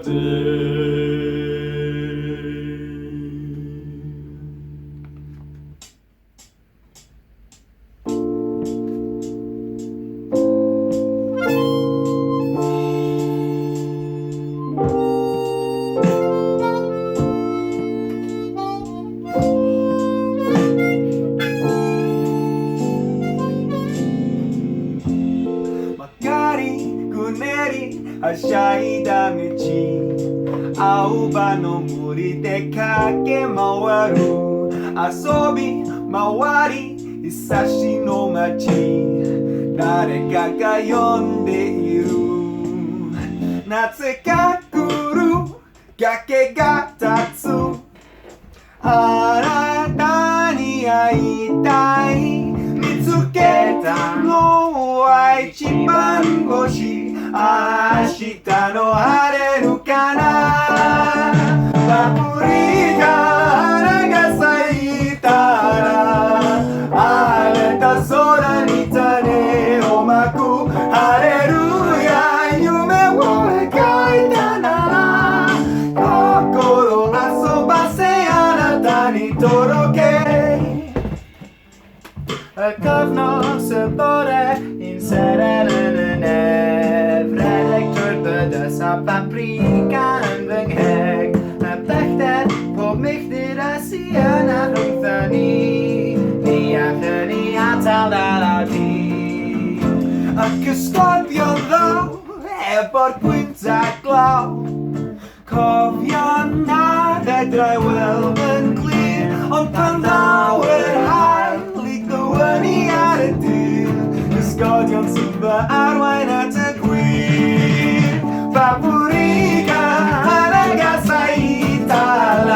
てはしゃいだ道青葉の森で駆け回る遊び回り日差しの街誰かが呼んでいる夏が来る崖が立つあなたに会いたい見つけたのは一番星明日の晴れるかなパプリカ花が咲いたら荒れた空に種をまくハレルヤ夢を描いたなら心遊ばせあなたに届けKovno se borde insätta den Dessa paprika en hög Bäckte på mig deras gärna runt ni antal alla tid Att skorpion ever quinta glow Kovian nada dry well and clear On Pandauer high Lik the one he had to do The scorpion silver arwain at a queen Papurika花が咲いたら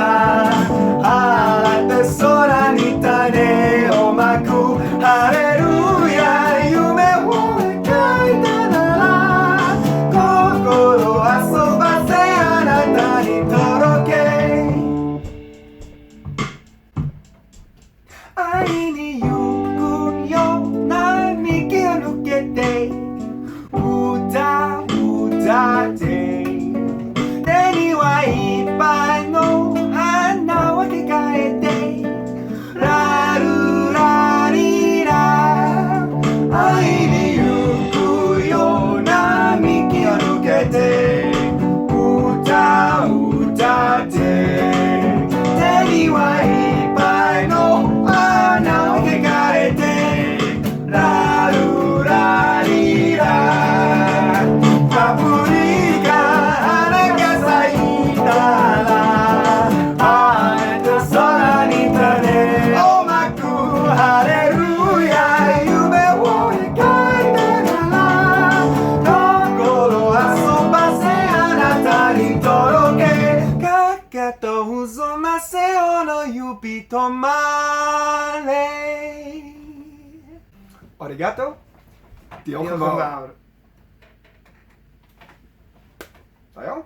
晴れて空に種をまくハレルヤ夢を描いたなら心遊ばせあなたに届け会いに行くよ並木を抜けて歌って手にはいっぱいの花を抱えてラルラリラ会いに行くよ並木を抜けて歌って手にはいっぱいの花を抱えてラルラリラパプリカ花が咲いたら晴れた空に種をまくハレルヤ夢を描いたなら心遊ばせあなたに届けかかと渦ませよの指止まれArigato Diolch yn fawr Sayang